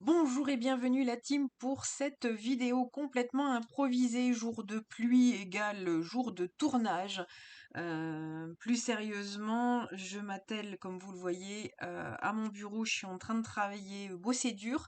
Bonjour et bienvenue la team pour cette vidéo complètement improvisée, jour de pluie égale jour de tournage. Plus sérieusement, je m'attelle, comme vous le voyez, à mon bureau, je suis en train de travailler, bosser dur,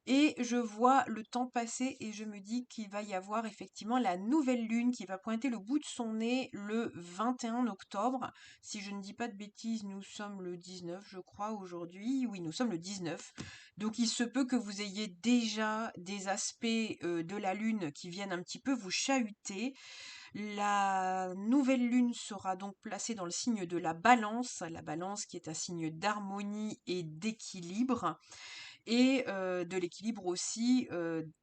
et je vois le temps passer et je me dis qu'il va y avoir effectivement la nouvelle lune qui va pointer le bout de son nez le 21 octobre. Si je ne dis pas de bêtises, nous sommes le 19, je crois, aujourd'hui. Oui, nous sommes le 19. Donc il se peut que vous ayez déjà des aspects de la Lune qui viennent un petit peu vous chahuter. La nouvelle Lune sera donc placée dans le signe de la Balance qui est un signe d'harmonie et d'équilibre et de l'équilibre aussi,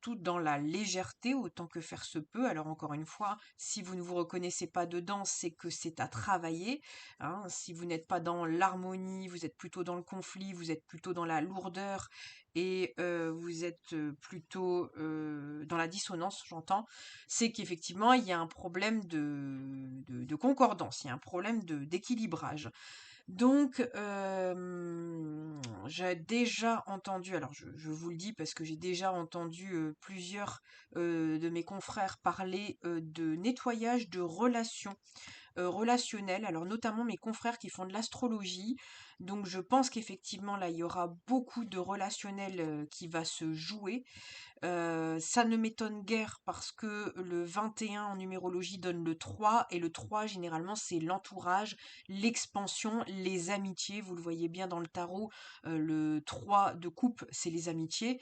tout dans la légèreté autant que faire se peut. Alors encore une fois, si vous ne vous reconnaissez pas dedans, c'est que c'est à travailler, hein. Si vous n'êtes pas dans l'harmonie, vous êtes plutôt dans le conflit, vous êtes plutôt dans la lourdeur et vous êtes, plutôt, dans la dissonance, j'entends, c'est qu'effectivement il y a un problème de concordance, il y a un problème d'équilibrage. Donc, j'ai déjà entendu, alors je vous le dis parce que j'ai déjà entendu plusieurs de mes confrères parler de nettoyage de relations relationnelles, alors notamment mes confrères qui font de l'astrologie. Donc je pense qu'effectivement là il y aura beaucoup de relationnel qui va se jouer. Ça ne m'étonne guère parce que le 21 en numérologie donne le 3 et le 3 généralement c'est l'entourage, l'expansion, les amitiés. Vous le voyez bien dans le tarot, le 3 de coupe c'est les amitiés.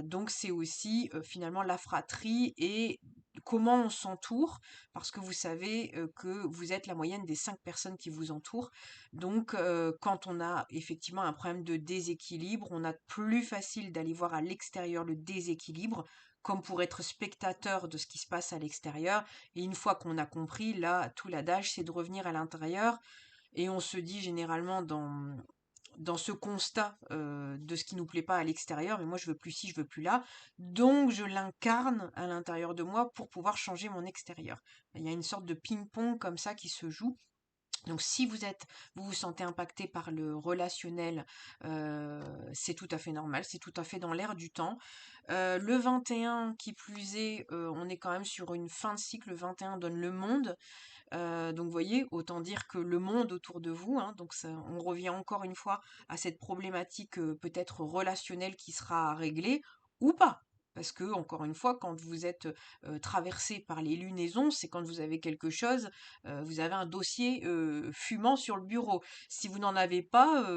Donc c'est aussi finalement la fratrie et comment on s'entoure parce que vous savez que vous êtes la moyenne des 5 personnes qui vous entourent. Donc quand on a effectivement un problème de déséquilibre, on a plus facile d'aller voir à l'extérieur le déséquilibre, comme pour être spectateur de ce qui se passe à l'extérieur. Et une fois qu'on a compris, là, tout l'adage, c'est de revenir à l'intérieur. Et on se dit généralement dans ce constat de ce qui nous plaît pas à l'extérieur, mais moi je veux plus ci, je veux plus là, donc je l'incarne à l'intérieur de moi pour pouvoir changer mon extérieur. Il y a une sorte de ping-pong comme ça qui se joue. Donc si vous vous sentez impacté par le relationnel, c'est tout à fait normal, c'est tout à fait dans l'air du temps. Le 21, qui plus est, on est quand même sur une fin de cycle. Le 21 donne le monde. Donc vous voyez, autant dire que le monde autour de vous, hein, donc ça, on revient encore une fois à cette problématique peut-être relationnelle qui sera réglée ou pas. Parce que, encore une fois, quand vous êtes traversé par les lunaisons, c'est quand vous avez quelque chose, vous avez un dossier fumant sur le bureau. Si vous n'en avez pas,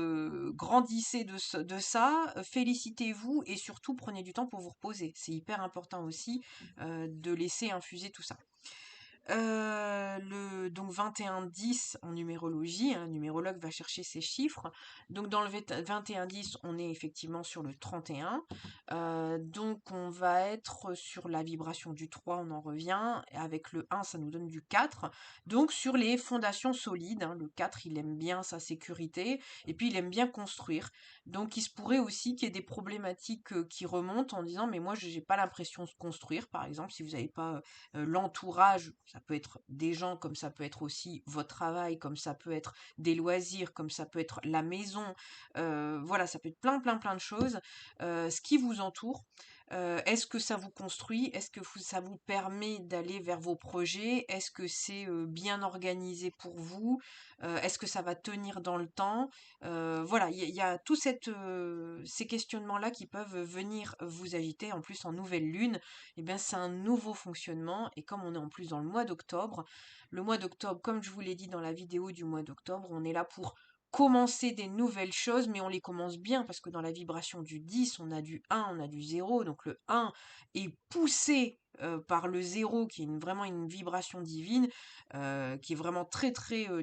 grandissez de ça, félicitez-vous et surtout prenez du temps pour vous reposer. C'est hyper important aussi de laisser infuser tout ça. Donc 21-10 en numérologie, un numérologue va chercher ces chiffres. Donc dans le 21-10, on est effectivement sur le 31. Donc on va être sur la vibration du 3, on en revient. Et avec le 1, ça nous donne du 4. Donc sur les fondations solides, hein, le 4, il aime bien sa sécurité et puis il aime bien construire. Donc il se pourrait aussi qu'il y ait des problématiques qui remontent en disant mais moi je n'ai pas l'impression de construire, par exemple, si vous n'avez pas l'entourage, ça peut être des gens, comme ça peut être aussi votre travail, comme ça peut être des loisirs, comme ça peut être la maison, voilà, ça peut être plein de choses. Ce qui vous entoure, est-ce que ça vous construit? Est-ce que ça vous permet d'aller vers vos projets? Est-ce que c'est bien organisé pour vous? Est-ce que ça va tenir dans le temps? Voilà, il y a tous ces questionnements-là qui peuvent venir vous agiter. En plus, en nouvelle lune, eh bien, c'est un nouveau fonctionnement. Et comme on est en plus dans le mois d'octobre, comme je vous l'ai dit dans la vidéo du mois d'octobre, on est là pour commencer des nouvelles choses, mais on les commence bien parce que dans la vibration du 10, on a du 1, on a du 0. Donc le 1 est poussé par le 0 qui est vraiment une vibration divine, qui est vraiment très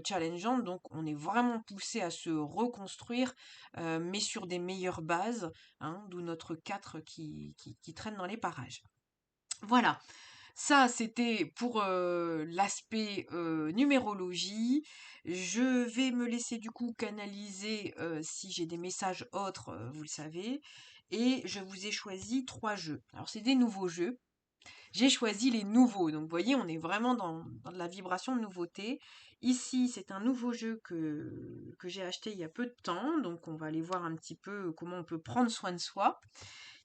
challengeante. Donc on est vraiment poussé à se reconstruire, mais sur des meilleures bases, hein, d'où notre 4 qui traîne dans les parages. Voilà, ça c'était pour l'aspect numérologie. Je vais me laisser du coup canaliser si j'ai des messages autres, vous le savez. Et je vous ai choisi 3 jeux. Alors c'est des nouveaux jeux. J'ai choisi les nouveaux. Donc vous voyez, on est vraiment dans de la vibration de nouveauté. Ici, c'est un nouveau jeu que j'ai acheté il y a peu de temps. Donc on va aller voir un petit peu comment on peut prendre soin de soi.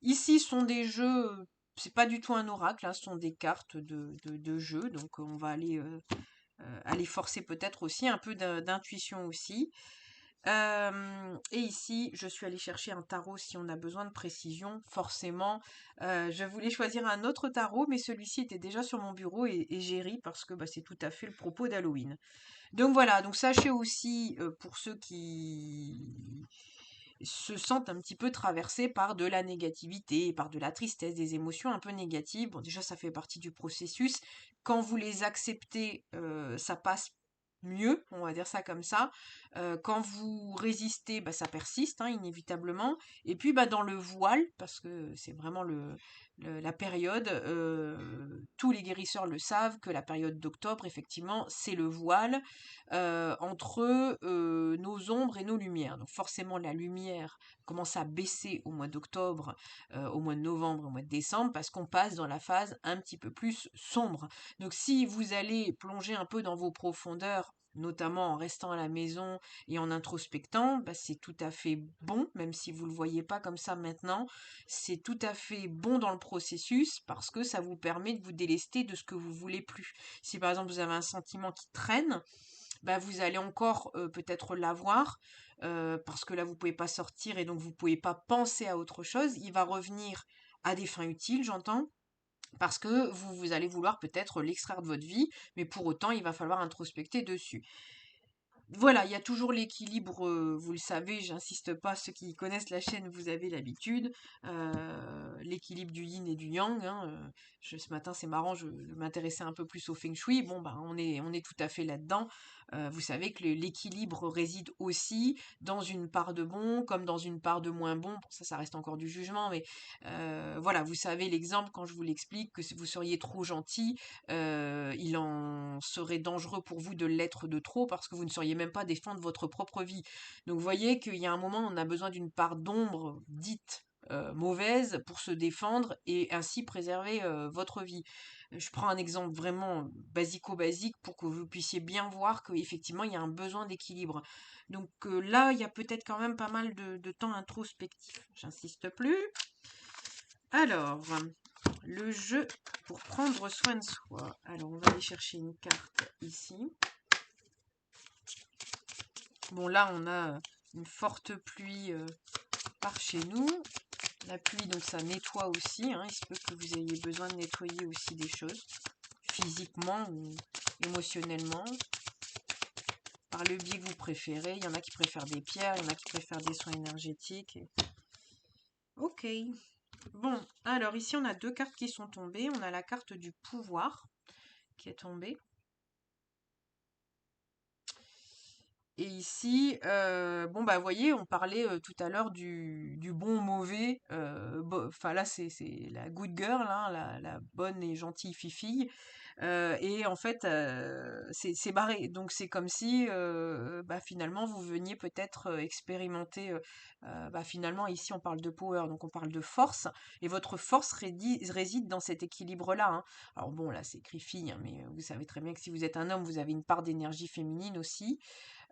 Ici sont des jeux, c'est pas du tout un oracle, hein, ce sont des cartes de jeu, donc on va aller forcer peut-être aussi un peu d'intuition aussi. Et ici, je suis allée chercher un tarot si on a besoin de précision, forcément. Je voulais choisir un autre tarot, mais celui-ci était déjà sur mon bureau et j'ai ri parce que bah, c'est tout à fait le propos d'Halloween. Donc voilà, donc sachez aussi, pour ceux qui se sentent un petit peu traversés par de la négativité, par de la tristesse, des émotions un peu négatives. Bon, déjà, ça fait partie du processus. Quand vous les acceptez, ça passe mieux, on va dire ça comme ça. Quand vous résistez, bah, ça persiste, hein, inévitablement. Et puis, bah, dans le voile, parce que c'est vraiment la période, tous les guérisseurs le savent, que la période d'octobre, effectivement, c'est le voile entre nos ombres et nos lumières. Donc forcément, la lumière commence à baisser au mois d'octobre, au mois de novembre, au mois de décembre, parce qu'on passe dans la phase un petit peu plus sombre. Donc si vous allez plonger un peu dans vos profondeurs, notamment en restant à la maison et en introspectant, bah, c'est tout à fait bon, même si vous ne le voyez pas comme ça maintenant, c'est tout à fait bon dans le processus parce que ça vous permet de vous délester de ce que vous voulez plus. Si par exemple vous avez un sentiment qui traîne, bah, vous allez encore peut-être l'avoir parce que là vous pouvez pas sortir et donc vous pouvez pas penser à autre chose. Il va revenir à des fins utiles, j'entends. Parce que vous allez vouloir peut-être l'extraire de votre vie, mais pour autant, il va falloir introspecter dessus. Voilà, il y a toujours l'équilibre, vous le savez, j'insiste pas, ceux qui connaissent la chaîne, vous avez l'habitude, l'équilibre du yin et du yang, hein, ce matin, c'est marrant, je m'intéressais un peu plus au feng shui, bon, bah, on est tout à fait là-dedans. Vous savez que l'équilibre réside aussi dans une part de bon, comme dans une part de moins bon. Bon, ça reste encore du jugement, mais voilà, vous savez l'exemple quand je vous l'explique, que si vous seriez trop gentil, il en serait dangereux pour vous de l'être de trop parce que vous ne sauriez même pas défendre votre propre vie. Donc vous voyez qu'il y a un moment où on a besoin d'une part d'ombre dite mauvaise pour se défendre et ainsi préserver votre vie. Je prends un exemple vraiment basico-basique pour que vous puissiez bien voir qu'effectivement il y a un besoin d'équilibre. Donc là, il y a peut-être quand même pas mal de temps introspectif. J'insiste plus. Alors, le jeu pour prendre soin de soi. Alors, on va aller chercher une carte ici. Bon, là, on a une forte pluie par chez nous. La pluie, donc, ça nettoie aussi, hein. Il se peut que vous ayez besoin de nettoyer aussi des choses, physiquement ou émotionnellement, par le biais que vous préférez. Il y en a qui préfèrent des pierres, il y en a qui préfèrent des soins énergétiques. Ok. Bon, alors ici, on a deux cartes qui sont tombées. On a la carte du pouvoir qui est tombée. Et ici, bon bah vous voyez, on parlait tout à l'heure du bon mauvais. Enfin là c'est la good girl, hein, la bonne et gentille fifille. Et en fait, c'est barré. Donc c'est comme si bah, finalement vous veniez peut-être expérimenter. Bah, finalement ici on parle de power, donc on parle de force. Et votre force réside dans cet équilibre-là, hein. Alors bon là c'est écrit fille, hein, mais vous savez très bien que si vous êtes un homme, vous avez une part d'énergie féminine aussi.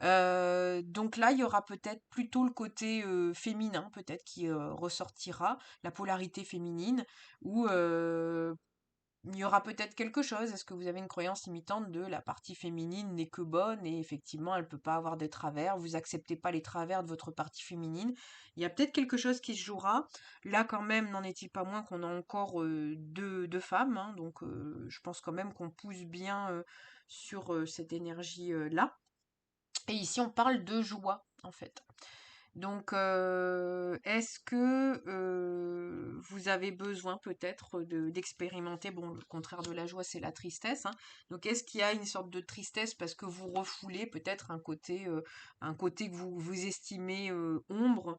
Donc là, il y aura peut-être plutôt le côté féminin, peut-être qui ressortira, la polarité féminine, ou il y aura peut-être quelque chose. Est-ce que vous avez une croyance limitante de la partie féminine n'est que bonne et effectivement elle peut pas avoir de travers, vous acceptez pas les travers de votre partie féminine. Il y a peut-être quelque chose qui se jouera. Là quand même, n'en est-il pas moins qu'on a encore deux femmes, hein, donc je pense quand même qu'on pousse bien sur cette énergie-là. Et ici, on parle de joie, en fait. Donc, est-ce que vous avez besoin peut-être d'expérimenter, bon, le contraire de la joie, c'est la tristesse, hein. Donc, est-ce qu'il y a une sorte de tristesse parce que vous refoulez peut-être un côté que vous estimez ombre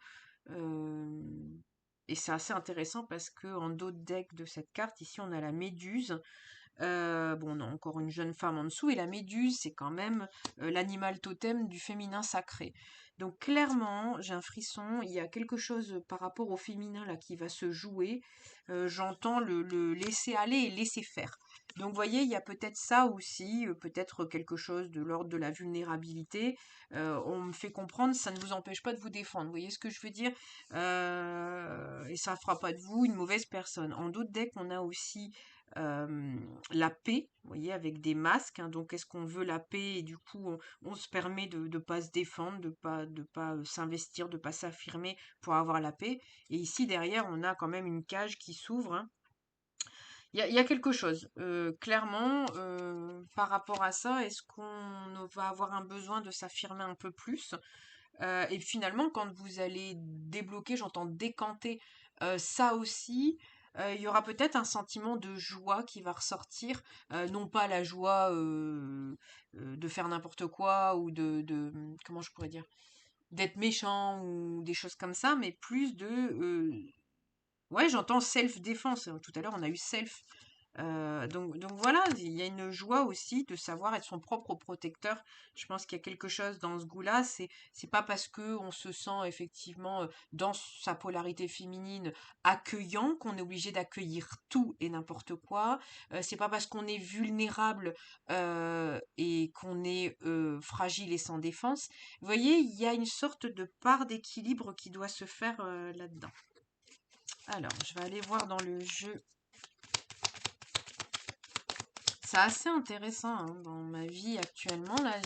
euh, et c'est assez intéressant parce que en dos de deck de cette carte, ici, on a la méduse. Bon, on a encore une jeune femme en dessous, et la méduse, c'est quand même l'animal totem du féminin sacré. Donc clairement, j'ai un frisson, il y a quelque chose par rapport au féminin là qui va se jouer. J'entends le laisser aller et laisser faire. Donc vous voyez, il y a peut-être ça aussi, peut-être quelque chose de l'ordre de la vulnérabilité. On me fait comprendre, ça ne vous empêche pas de vous défendre. Vous voyez ce que je veux dire? et ça fera pas de vous une mauvaise personne. En d'autres decks, on a aussi la paix, vous voyez, avec des masques, hein. Donc, est-ce qu'on veut la paix et du coup, on se permet de ne pas se défendre, de pas s'investir, de pas s'affirmer pour avoir la paix. Et ici, derrière, on a quand même une cage qui s'ouvre, hein. Il y a quelque chose. Clairement, par rapport à ça, est-ce qu'on va avoir un besoin de s'affirmer un peu plus? Et finalement, quand vous allez débloquer, j'entends décanter ça aussi, il y aura peut-être un sentiment de joie qui va ressortir, non pas la joie de faire n'importe quoi ou comment je pourrais dire, d'être méchant ou des choses comme ça, mais plus ouais, j'entends self-défense. Tout à l'heure, on a eu self. Donc voilà, il y a une joie aussi de savoir être son propre protecteur. Je pense qu'il y a quelque chose dans ce goût-là. C'est pas parce que on se sent effectivement dans sa polarité féminine accueillant qu'on est obligé d'accueillir tout et n'importe quoi. C'est pas parce qu'on est vulnérable et qu'on est fragile et sans défense. Vous voyez, il y a une sorte de part d'équilibre qui doit se faire là-dedans. Alors, je vais aller voir dans le jeu. C'est assez intéressant hein, dans ma vie actuellement. Là,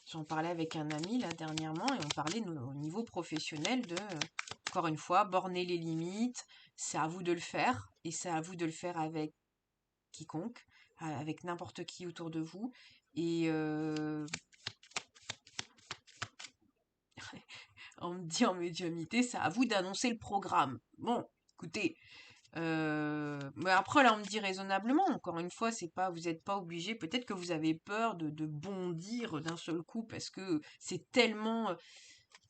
j'en parlais avec un ami là dernièrement et on parlait au niveau professionnel de, encore une fois, borner les limites. C'est à vous de le faire et c'est à vous de le faire avec quiconque, avec n'importe qui autour de vous. Et on me dit en médiumnité, c'est à vous d'annoncer le programme. Bon, écoutez. Mais après, là, on me dit raisonnablement. Encore une fois, c'est pas, vous n'êtes pas obligé. Peut-être que vous avez peur de bondir d'un seul coup parce que c'est tellement.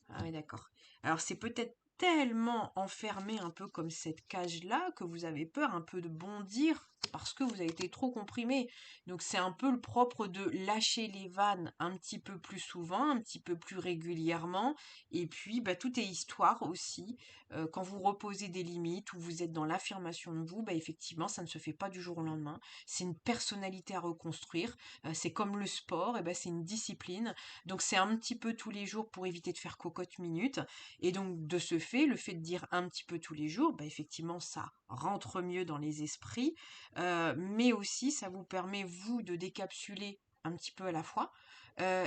Ah oui, d'accord. Alors, c'est peut-être tellement enfermé un peu comme cette cage-là que vous avez peur un peu de bondir parce que vous avez été trop comprimé. Donc, c'est un peu le propre de lâcher les vannes un petit peu plus souvent, un petit peu plus régulièrement. Et puis, bah, tout est histoire aussi. Quand vous reposez des limites ou vous êtes dans l'affirmation de vous, bah, effectivement, ça ne se fait pas du jour au lendemain. C'est une personnalité à reconstruire. C'est comme le sport, et ben, c'est une discipline. Donc c'est un petit peu tous les jours pour éviter de faire cocotte minute. Et donc de ce fait, le fait de dire un petit peu tous les jours, bah, effectivement, ça rentre mieux dans les esprits. Mais aussi, ça vous permet, vous, de décapsuler un petit peu à la fois.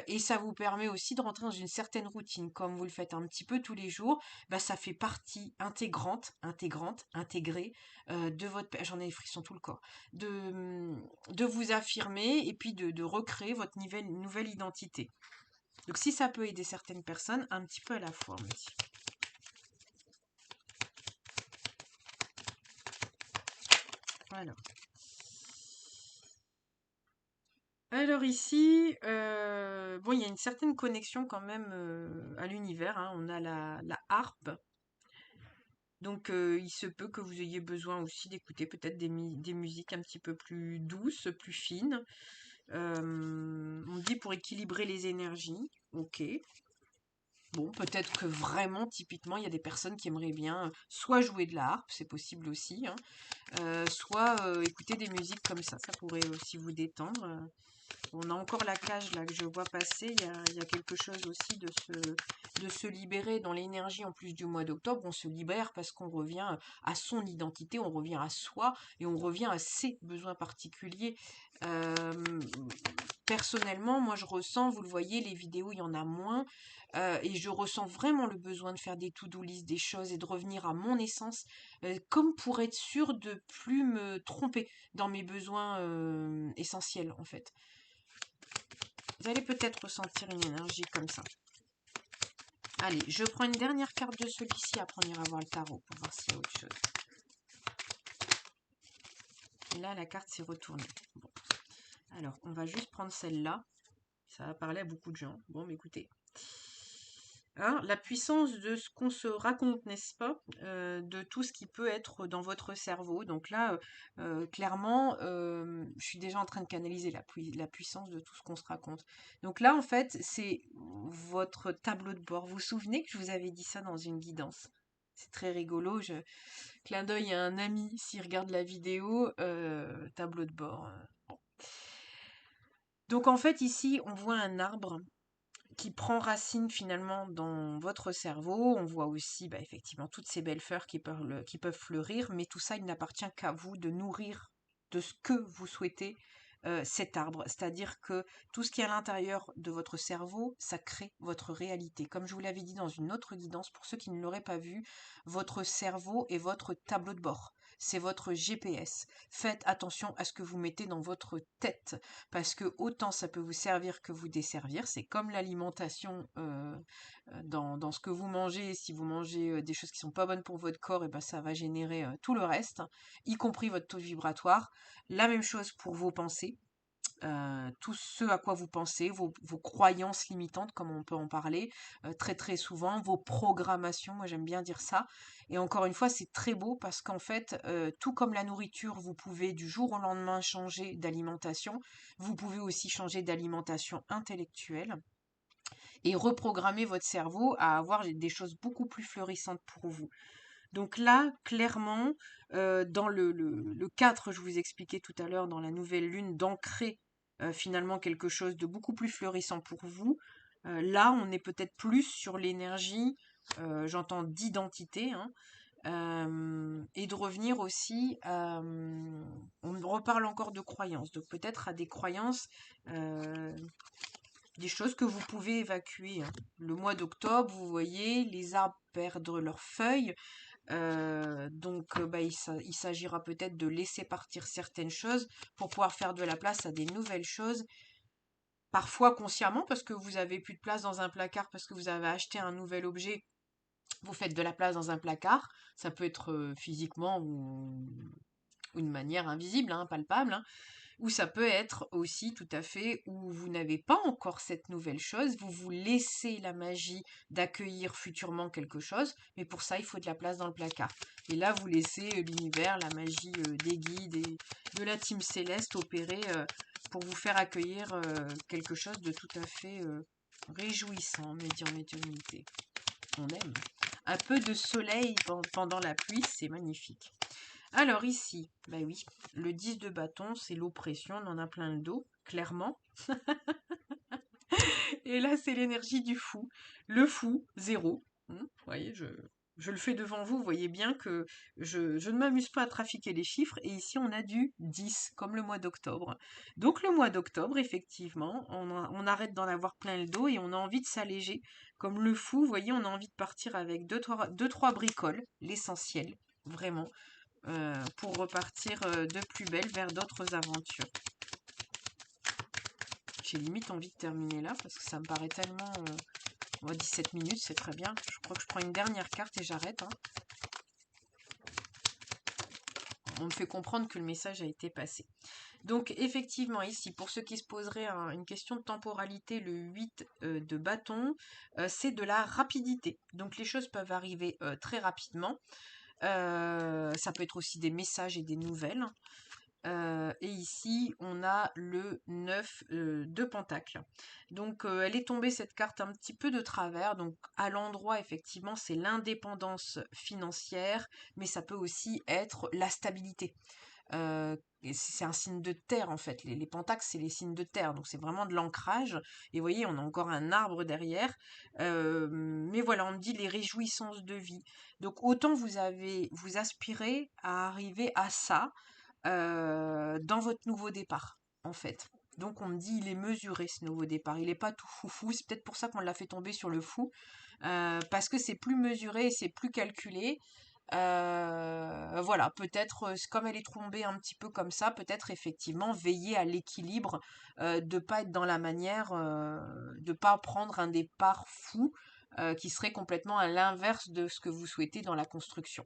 Et ça vous permet aussi de rentrer dans une certaine routine. Comme vous le faites un petit peu tous les jours, bah, ça fait partie intégrée de votre... J'en ai les frissons tout le corps. De vous affirmer et puis de recréer votre nouvelle identité. Donc si ça peut aider certaines personnes, un petit peu à la fois, on me dit. Voilà. Alors ici, bon, il y a une certaine connexion quand même à l'univers, hein. On a la harpe. Donc il se peut que vous ayez besoin aussi d'écouter peut-être des musiques un petit peu plus douces, plus fines. On dit pour équilibrer les énergies. Ok. Bon, peut-être que vraiment, typiquement, il y a des personnes qui aimeraient bien soit jouer de la harpe, c'est possible aussi, hein, soit écouter des musiques comme ça pourrait aussi vous détendre. On a encore la cage là que je vois passer, il y a quelque chose aussi de se libérer dans l'énergie en plus du mois d'octobre. On se libère parce qu'on revient à son identité, on revient à soi et on revient à ses besoins particuliers. Euh, Personnellement, moi je ressens, vous le voyez, les vidéos, il y en a moins, et je ressens vraiment le besoin de faire des to-do list, des choses et de revenir à mon essence, comme pour être sûre de plus me tromper dans mes besoins essentiels en fait. Vous allez peut-être ressentir une énergie comme ça. Allez, je prends une dernière carte de celui-ci, après on ira voir le tarot pour voir s'il y a autre chose. Et là, la carte s'est retournée. Bon. Alors, on va juste prendre celle-là. Ça va parler à beaucoup de gens. Bon, mais écoutez. Hein, la puissance de ce qu'on se raconte, n'est-ce pas? De tout ce qui peut être dans votre cerveau. Donc là, clairement, je suis déjà en train de canaliser la puissance de tout ce qu'on se raconte. Donc là, en fait, c'est votre tableau de bord. Vous vous souvenez que je vous avais dit ça dans une guidance? C'est très rigolo. Clin d'œil à un ami s'il regarde la vidéo, tableau de bord. Bon. Donc en fait, ici, on voit un arbre qui prend racine finalement dans votre cerveau. On voit aussi effectivement toutes ces belles fleurs qui peuvent fleurir, mais tout ça, il n'appartient qu'à vous de nourrir de ce que vous souhaitez cet arbre. C'est-à-dire que tout ce qui est à l'intérieur de votre cerveau, ça crée votre réalité. Comme je vous l'avais dit dans une autre guidance, pour ceux qui ne l'auraient pas vu, votre cerveau est votre tableau de bord. C'est votre GPS. Faites attention à ce que vous mettez dans votre tête, parce que autant ça peut vous servir que vous desservir. C'est comme l'alimentation dans ce que vous mangez. Si vous mangez des choses qui sont pas bonnes pour votre corps, et ben ça va générer tout le reste, y compris votre taux vibratoire. La même chose pour vos pensées. Tout ce à quoi vous pensez, vos croyances limitantes, comme on peut en parler très très souvent, vos programmations, moi j'aime bien dire ça. Et encore une fois, c'est très beau parce qu'en fait, tout comme la nourriture, vous pouvez du jour au lendemain changer d'alimentation, vous pouvez aussi changer d'alimentation intellectuelle et reprogrammer votre cerveau à avoir des choses beaucoup plus fleurissantes pour vous. Donc là, clairement, dans le 4, je vous expliquais tout à l'heure, dans la nouvelle lune, d'ancrer finalement quelque chose de beaucoup plus fleurissant pour vous. Là, on est peut-être plus sur l'énergie, j'entends d'identité, hein, et de revenir aussi, on reparle encore de croyances, donc peut-être à des croyances, euh, des choses que vous pouvez évacuer, hein. Le mois d'octobre, vous voyez, les arbres perdent leurs feuilles. Il s'agira peut-être de laisser partir certaines choses pour pouvoir faire de la place à des nouvelles choses, parfois consciemment parce que vous avez plus de place dans un placard parce que vous avez acheté un nouvel objet, vous faites de la place dans un placard, ça peut être physiquement ou une manière invisible, hein, palpable, hein. Ou ça peut être aussi tout à fait où vous n'avez pas encore cette nouvelle chose, vous vous laissez la magie d'accueillir futurement quelque chose, mais pour ça il faut de la place dans le placard. Et là vous laissez l'univers, la magie des guides et de la team céleste opérer pour vous faire accueillir quelque chose de tout à fait réjouissant, médiumnité. On aime. Un peu de soleil pendant la pluie, c'est magnifique. Alors ici, bah oui, le 10 de bâton, c'est l'oppression, on en a plein le dos, clairement. Et là, c'est l'énergie du fou. Le fou, 0. Vous voyez, je le fais devant vous, vous voyez bien que je ne m'amuse pas à trafiquer les chiffres. Et ici, on a du 10, comme le mois d'octobre. Donc le mois d'octobre, effectivement, on arrête d'en avoir plein le dos et on a envie de s'alléger. Comme le fou, vous voyez, on a envie de partir avec deux, trois bricoles, l'essentiel, vraiment. Pour repartir de plus belle vers d'autres aventures. J'ai limite envie de terminer là parce que ça me paraît tellement... 17 minutes, c'est très bien. Je crois que je prends une dernière carte et j'arrête, hein. On me fait comprendre que le message a été passé. Donc effectivement ici, pour ceux qui se poseraient une question de temporalité, le 8 de bâton, c'est de la rapidité. Donc les choses peuvent arriver très rapidement. Ça peut être aussi des messages et des nouvelles. Et ici, on a le 9 de Pentacle. Donc, elle est tombée cette carte un petit peu de travers. Donc, à l'endroit, effectivement, c'est l'indépendance financière, mais ça peut aussi être la stabilité. Et c'est un signe de terre, en fait. Les pentacles, c'est les signes de terre. Donc, c'est vraiment de l'ancrage. Et vous voyez, on a encore un arbre derrière. Mais voilà, on me dit les réjouissances de vie. Donc, autant vous aspirez à arriver à ça dans votre nouveau départ, en fait. Donc on me dit il est mesuré ce nouveau départ, il n'est pas tout foufou, c'est peut-être pour ça qu'on l'a fait tomber sur le fou, parce que c'est plus mesuré et c'est plus calculé. Voilà, peut-être comme elle est tombée un petit peu comme ça, peut-être effectivement veiller à l'équilibre, de pas être dans la manière, de pas prendre un départ fou qui serait complètement à l'inverse de ce que vous souhaitez dans la construction.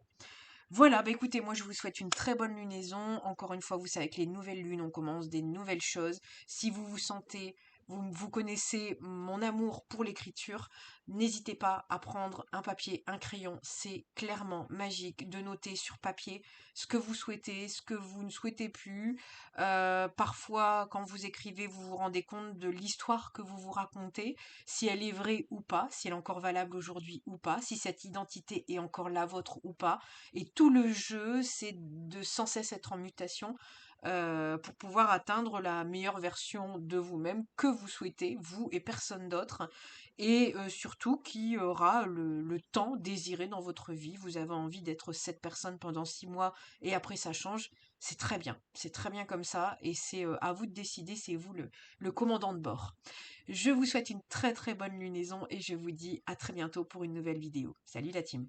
Voilà, bah écoutez, moi je vous souhaite une très bonne lunaison. Encore une fois, vous savez que les nouvelles lunes, on commence des nouvelles choses. Si vous vous sentez, vous connaissez mon amour pour l'écriture, n'hésitez pas à prendre un papier, un crayon. C'est clairement magique de noter sur papier ce que vous souhaitez, ce que vous ne souhaitez plus. Parfois, quand vous écrivez, vous vous rendez compte de l'histoire que vous vous racontez, si elle est vraie ou pas, si elle est encore valable aujourd'hui ou pas, si cette identité est encore la vôtre ou pas. Et tout le jeu, c'est de sans cesse être en mutation pour pouvoir atteindre la meilleure version de vous-même que vous souhaitez, vous et personne d'autre. et surtout qui aura le temps désiré dans votre vie. Vous avez envie d'être cette personne pendant 6 mois et après ça change. C'est très bien comme ça et c'est à vous de décider, c'est vous le commandant de bord. Je vous souhaite une très très bonne lunaison et je vous dis à très bientôt pour une nouvelle vidéo. Salut la team!